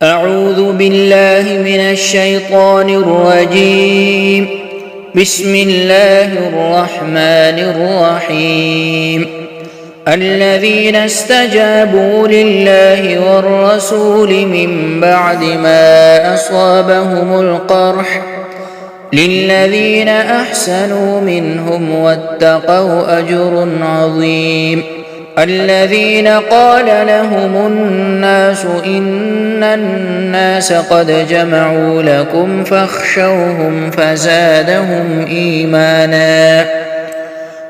أعوذ بالله من الشيطان الرجيم. بسم الله الرحمن الرحيم. الذين استجابوا لله والرسول من بعد ما أصابهم القرح للذين أحسنوا منهم واتقوا أجر عظيم. الذين قال لهم الناس إن الناس قد جمعوا لكم فاخشوهم فزادهم إيمانا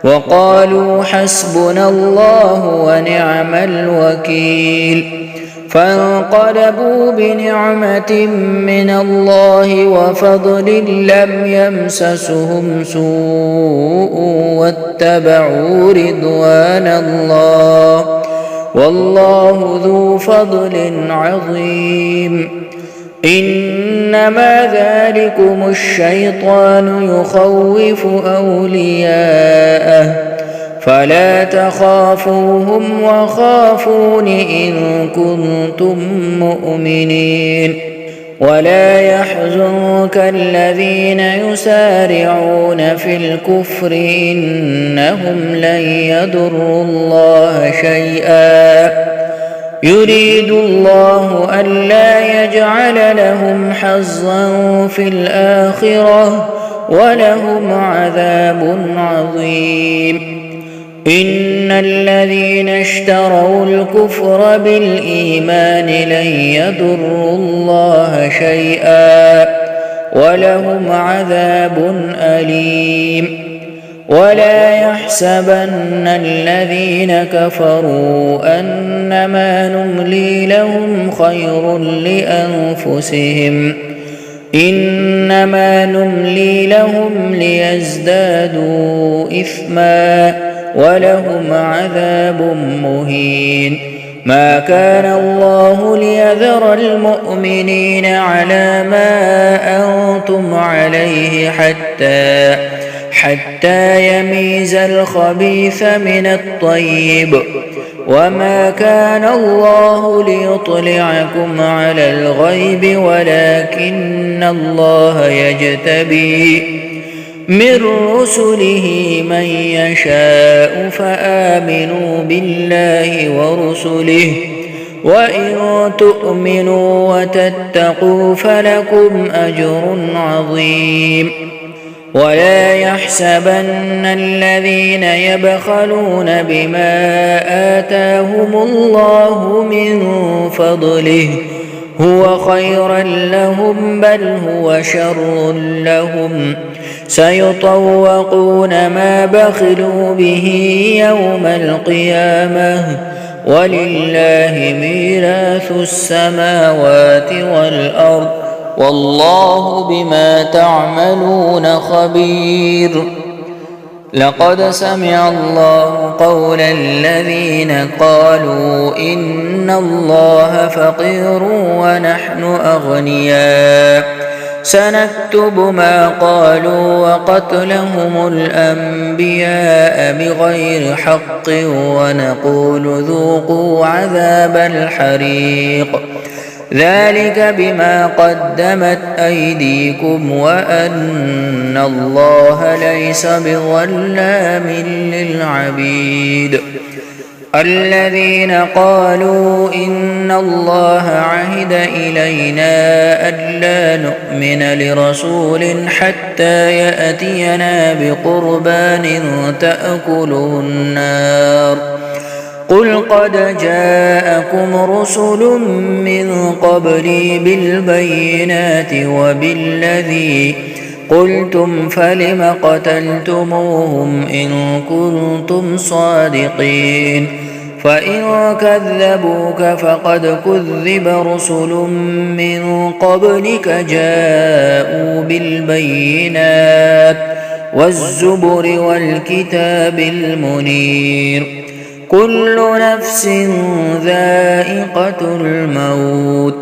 وقالوا حسبنا الله ونعم الوكيل. فانقلبوا بنعمة من الله وفضل لم يمسسهم سوء واتبعوا رضوان الله والله ذو فضل عظيم. إنما ذلكم الشيطان يخوف أولياءه فلا تخافوهم وخافون إن كنتم مؤمنين. ولا يحزنك الذين يسارعون في الكفر إنهم لن يضروا الله شيئا يريد الله ألا يجعل لهم حظا في الآخرة ولهم عذاب عظيم. إن الذين اشتروا الكفر بالإيمان لن يضروا الله شيئا ولهم عذاب أليم. ولا يحسبن الذين كفروا أنما نملي لهم خير لأنفسهم إنما نملي لهم ليزدادوا إثما ولهم عذاب مهين. ما كان الله ليذر المؤمنين على ما أنتم عليه حتى يميز الخبيث من الطيب وما كان الله ليطلعكم على الغيب ولكن الله يجتبي من رسله من يشاء فآمنوا بالله ورسله وإن تؤمنوا وتتقوا فلكم أجر عظيم. ولا يحسبن الذين يبخلون بما آتاهم الله من فضله هو خيرا لهم بل هو شر لهم سيطوقون ما بخلوا به يوم القيامة ولله ميراث السماوات والأرض والله بما تعملون خبير. لقد سمع الله قول الذين قالوا إن الله فقير ونحن أغنياء سنكتب ما قالوا وقتلهم الأنبياء بغير حق ونقول ذوقوا عذاب الحريق ذلك بما قدمت أيديكم وأن الله ليس بظلام للعبيد. الذين قالوا إن الله عهد إلينا ألا نؤمن لرسول حتى يأتينا بقربان تأكله النار قل قد جاءكم رسل من قبلي بالبينات وبالذي قلتم فلم قتلتموهم إن كنتم صادقين. فإن كذبوك فقد كذب رسل من قبلك جاءوا بالبينات والزبر والكتاب المنير. كل نفس ذائقة الموت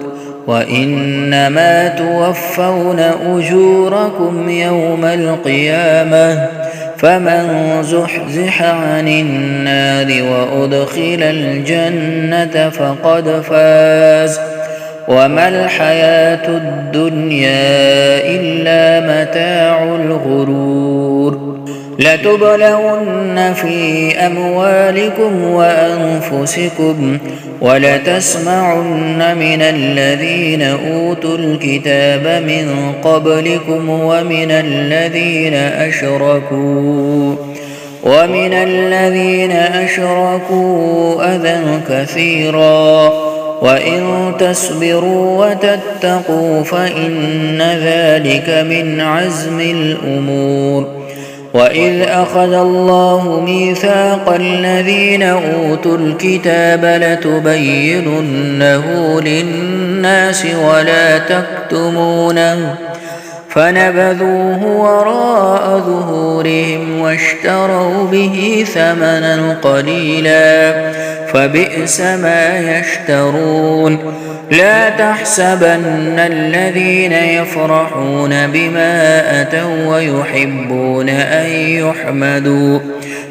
وإنما توفون أجوركم يوم القيامة فمن زحزح عن النار وأدخل الجنة فقد فاز وما الحياة الدنيا إلا متاع الغرور لتبلون في أموالكم وأنفسكم ولتسمعن من الذين أوتوا الكتاب من قبلكم ومن الذين أشركوا أذى كثيرا وإن تصبروا وتتقوا فإن ذلك من عزم الأمور وإذ أخذ الله ميثاق الذين أوتوا الكتاب لتبيننه للناس ولا تكتمونه فنبذوه وراء ظهورهم واشتروا به ثمنا قليلا فبئس ما يشترون لا تحسبن الذين يفرحون بما أتوا ويحبون أن يحمدوا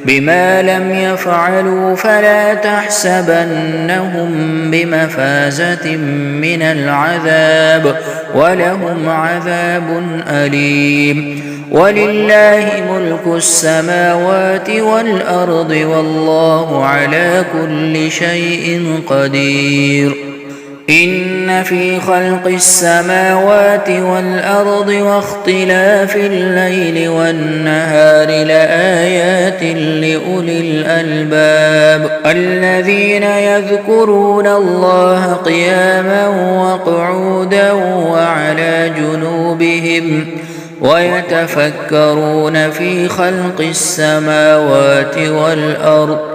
بما لم يفعلوا فلا تحسبنهم بمفازة من العذاب ولهم عذاب أليم ولله ملك السماوات والأرض والله على كل شيء قدير إن في خلق السماوات والأرض واختلاف الليل والنهار لآيات لأولي الألباب الذين يذكرون الله قياما وقعودا وعلى جنوبهم ويتفكرون في خلق السماوات والأرض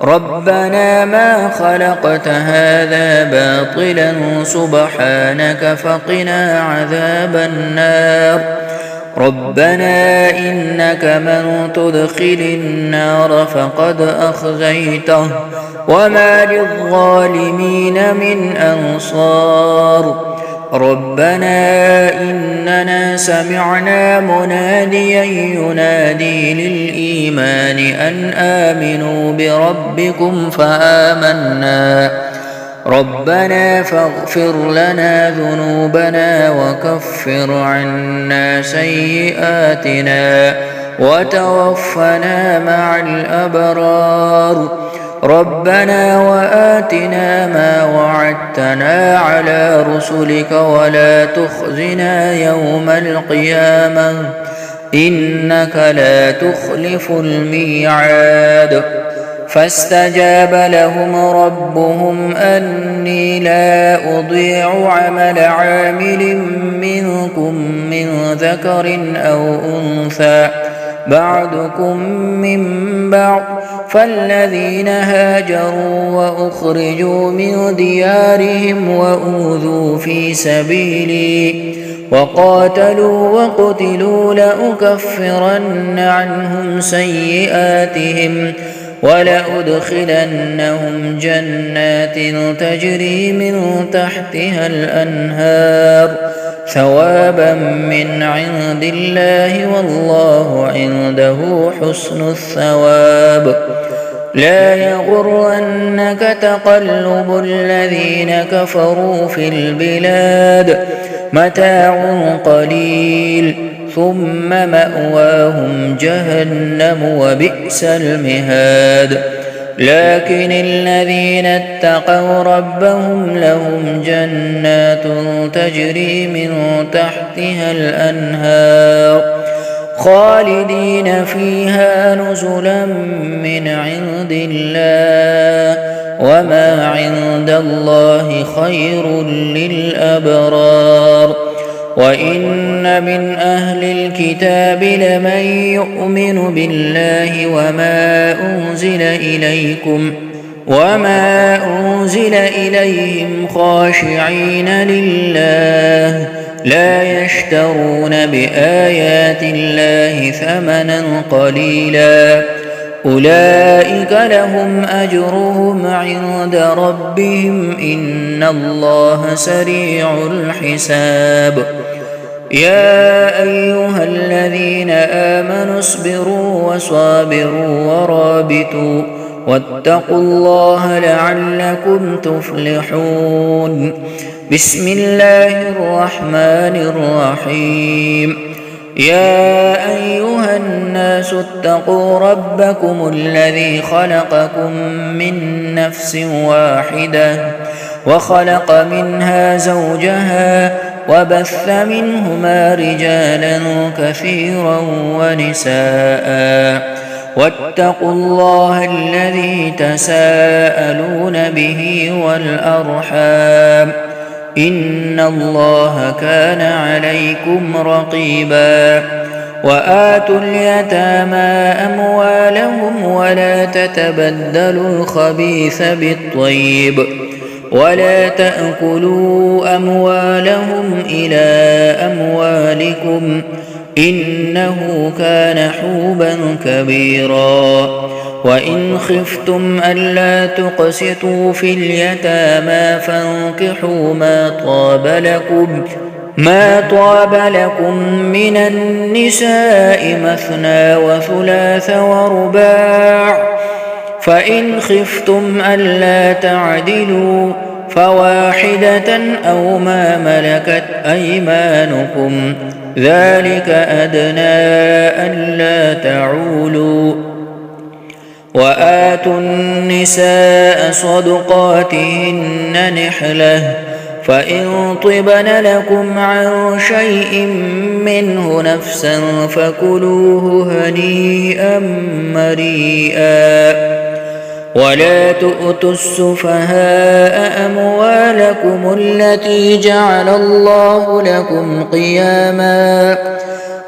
ربنا ما خلقت هذا باطلا سبحانك فقنا عذاب النار ربنا إنك من تدخل النار فقد أخزيته وما للظالمين من أنصار ربنا إننا سمعنا مناديا ينادي للإيمان أن آمنوا بربكم فآمنا ربنا فاغفر لنا ذنوبنا وكفر عنا سيئاتنا وتوفنا مع الأبرار ربنا وآتنا ما وعدتنا على رسلك ولا تخزنا يوم القيامة إنك لا تخلف الميعاد فاستجاب لهم ربهم أني لا أضيع عمل عامل منكم من ذكر أو أنثى بعضكم من بعض فالذين هاجروا وأخرجوا من ديارهم وأوذوا في سبيلي وقاتلوا وقتلوا لأكفرن عنهم سيئاتهم ولأدخلنهم جنات تجري من تحتها الأنهار ثوابا من عند الله والله عنده حسن الثواب لا يغرنك تقلب الذين كفروا في البلاد متاع قليل ثم مأواهم جهنم وبئس المهاد لكن الذين اتقوا ربهم لهم جنات تجري من تحتها الأنهار خالدين فيها نزلا من عند الله وما عند الله خير للأبرار وإن من أهل الكتاب لمن يؤمن بالله وما أنزل إليهم خاشعين لله لا يشترون بآيات الله ثمنا قليلا أولئك لهم أجرهم عند ربهم إن الله سريع الحساب يا أيها الذين آمنوا اصبروا وصابروا ورابطوا واتقوا الله لعلكم تفلحون بسم الله الرحمن الرحيم يا أيها الناس اتقوا ربكم الذي خلقكم من نفس واحدة وخلق منها زوجها وبث منهما رجالا كثيرا ونساء واتقوا الله الذي تساءلون به والأرحام إن الله كان عليكم رقيبا وآتوا اليتامى أموالهم ولا تتبدلوا الخبيث بالطيب ولا تأكلوا أموالهم إلى أموالكم إنه كان حوبا كبيرا وإن خفتم ألا تقسطوا في اليتامى فانكحوا ما طاب لكم من النساء مثنى وثلاث ورباع فإن خفتم ألا تعدلوا فواحدة أو ما ملكت أيمانكم ذلك أدنى ألا تعولوا وآتوا النساء صدقاتهن نحلة فإن طبن لكم عن شيء منه نفسا فكلوه هنيئا مريئا ولا تؤتوا السفهاء أموالكم التي جعل الله لكم قياما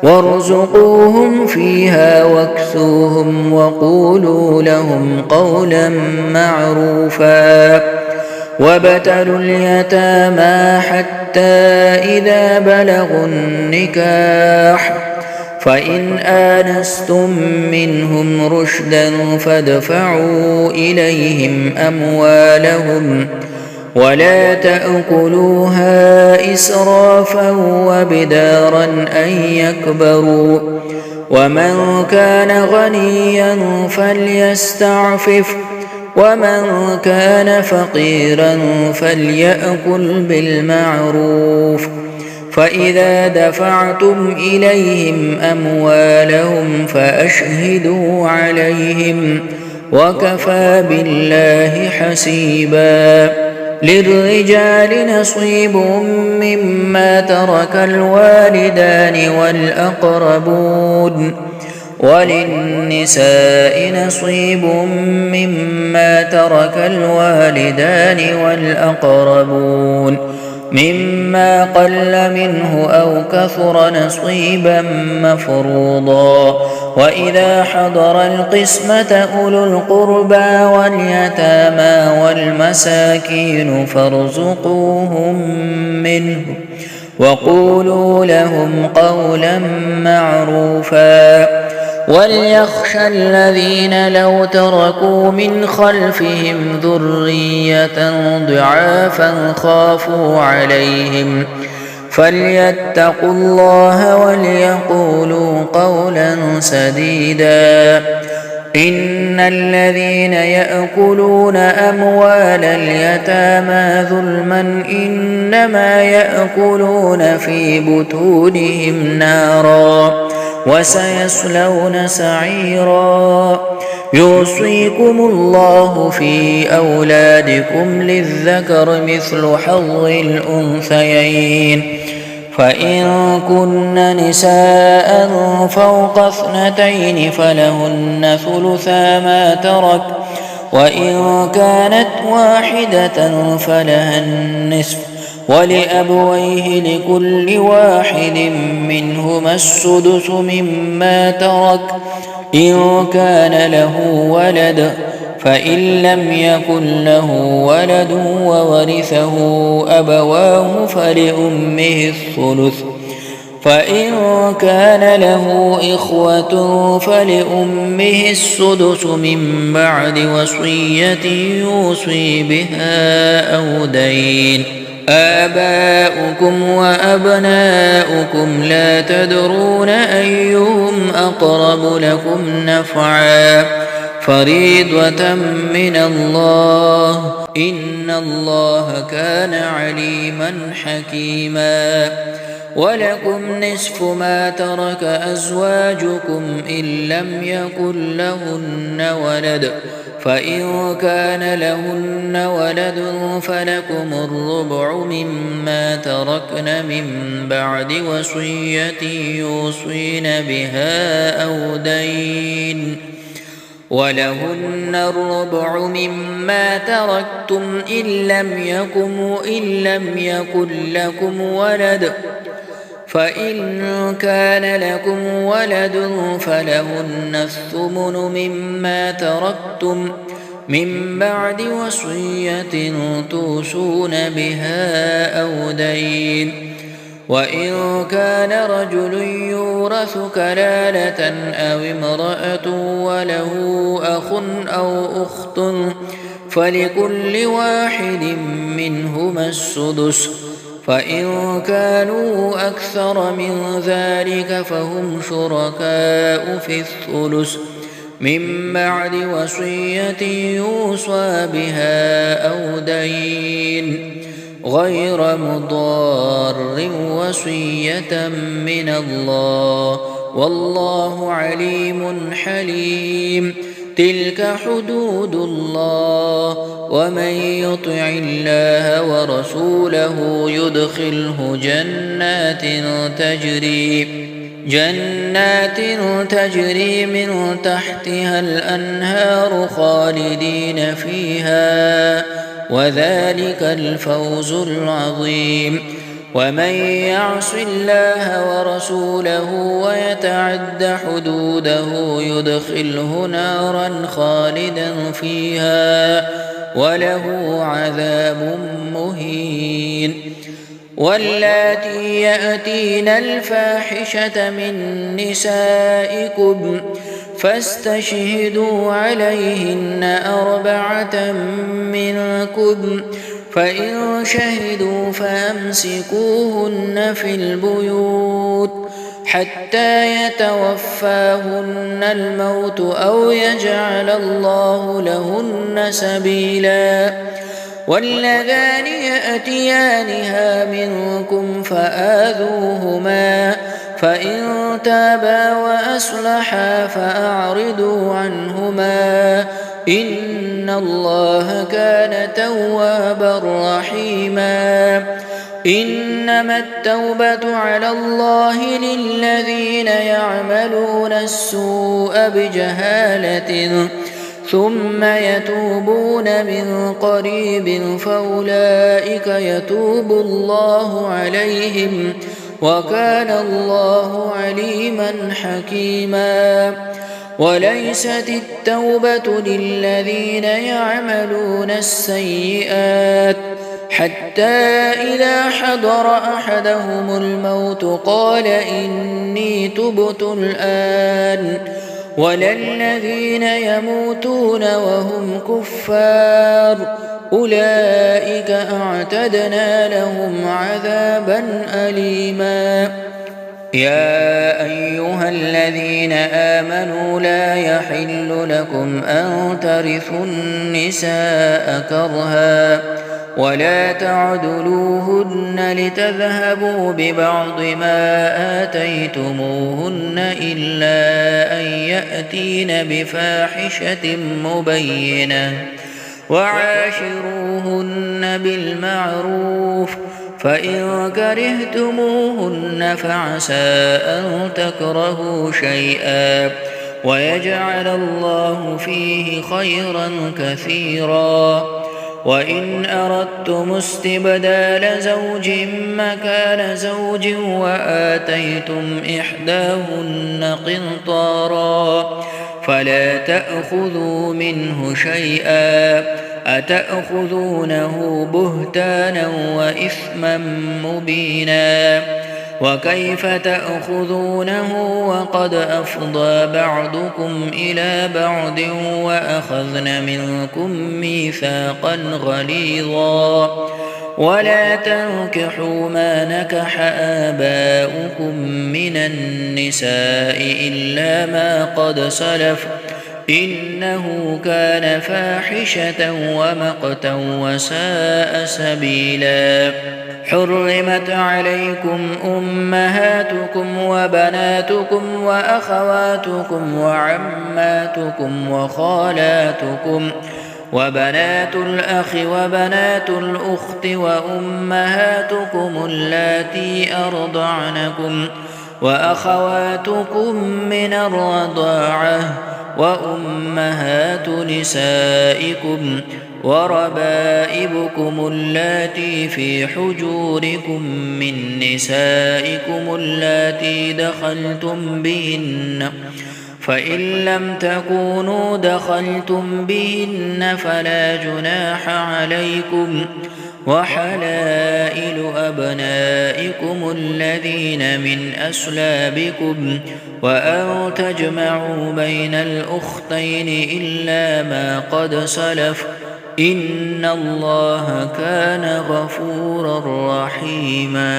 وارزقوهم فيها واكسوهم وقولوا لهم قولا معروفا وابتلوا اليتامى حتى إذا بلغوا النكاح فإن آنستم منهم رشدا فادفعوا إليهم أموالهم ولا تأكلوها إسرافا وبدارا أن يكبروا ومن كان غنيا فليستعفف ومن كان فقيرا فليأكل بالمعروف فإذا دفعتم إليهم أموالهم فأشهدوا عليهم وكفى بالله حسيبا للرجال نصيب مما ترك الوالدان والأقربون وللنساء نصيب مما ترك الوالدان والأقربون مما قل منه أو كثر نصيبا مفروضا وإذا حضر القسمة أولو القربى واليتامى والمساكين فارزقوهم منه وقولوا لهم قولا معروفا وليخشى الذين لو تركوا من خلفهم ذرية ضعافا خافوا عليهم فليتقوا الله وليقولوا قولا سديدا إن الذين يأكلون أموال اليتامى ظلما إنما يأكلون في بطونهم نارا وسيصلون سعيرا يوصيكم الله في أولادكم للذكر مثل حظ الأنثيين فإن كن نساء فوق 2 فلهن ثلثا ما ترك وإن كانت واحدة فلها النصف ولأبويه لكل واحد منهما السدس مما ترك إن كان له ولد فإن لم يكن له ولد وورثه أبواه فلأمه الثلث فإن كان له إخوة فلأمه السدس من بعد وصية يوصي بها أو دين آباؤكم وأبناؤكم لا تدرون أيهم أقرب لكم نفعا فريضة من الله إن الله كان عليما حكيما ولكم نصف ما ترك أزواجكم إن لم يكن لهن ولد فإن كان لهن ولد فلكم الربع مما تركن من بعد وصية يوصين بها أو دين ولهن الربع مما تركتم إن لم يكن لكم ولد فإن كان لكم ولد فلهن الثمن مما تركتم من بعد وصية توصون بها أو دين وإن كان رجل يورث كلالة أو امرأة وله أخ أو أخت فلكل واحد منهما السدس فإن كانوا أكثر من ذلك فهم شركاء في الثلث من بعد وصية يوصى بها أو دين غير مضار وصية من الله والله عليم حليم تلك حدود الله ومن يطع الله ورسوله يدخله جنات تجري من تحتها الأنهار خالدين فيها وذلك الفوز العظيم ومن يعص الله ورسوله ويتعد حدوده يدخله نارا خالدا فيها وله عذاب مهين واللاتي يأتين الفاحشة من نسائكم فاستشهدوا عليهن 4 منكم فإن شهدوا فأمسكوهن في البيوت حتى يتوفاهن الموت أو يجعل الله لهن سبيلا واللذان يأتيانها منكم فآذوهما فإن تابا وأصلحا فأعرضوا عنهما إن الله كان توابا رحيما إنما التوبة على الله للذين يعملون السوء بجهالة ثم يتوبون من قريب فأولئك يتوب الله عليهم وكان الله عليما حكيما وليست التوبة للذين يعملون السيئات حتى إذا حضر أحدهم الموت قال إني تبت الآن ولا الذين يموتون وهم كفار أولئك أعتدنا لهم عذابا أليما يا أيها الذين آمنوا لا يحل لكم أن ترثوا النساء كرها ولا تعدلوهن لتذهبوا ببعض ما آتيتموهن إلا أن يأتين بفاحشة مبينة وعاشروهن بالمعروف فإن كرهتموهن فعسى أن تكرهوا شيئا ويجعل الله فيه خيرا كثيرا وإن أردتم استبدال زوج مكان زوج وآتيتم إحداهن قنطارا فلا تأخذوا منه شيئا أتأخذونه بهتانا وإثما مبينا وكيف تأخذونه وقد أفضى بعضكم إلى بعض وأخذن منكم ميثاقا غليظا ولا تنكحوا ما نكح آباؤكم من النساء إلا ما قد سلف إنه كان فاحشة ومقتا وساء سبيلا. حرمت عليكم أمهاتكم وبناتكم وأخواتكم وعماتكم وخالاتكم وبنات الأخ وبنات الأخت وأمهاتكم اللاتي أرضعنكم وأخواتكم من الرضاعة وأمهات نسائكم وربائبكم اللاتي في حجوركم من نسائكم اللاتي دخلتم بهن، فإن لم تكونوا دخلتم بهن فلا جناح عليكم، وحلائل أبنائكم الذين من أصلابكم، وأن تجمعوا بين الأختين إلا ما قد سلف، إن الله كان غفورا رحيما.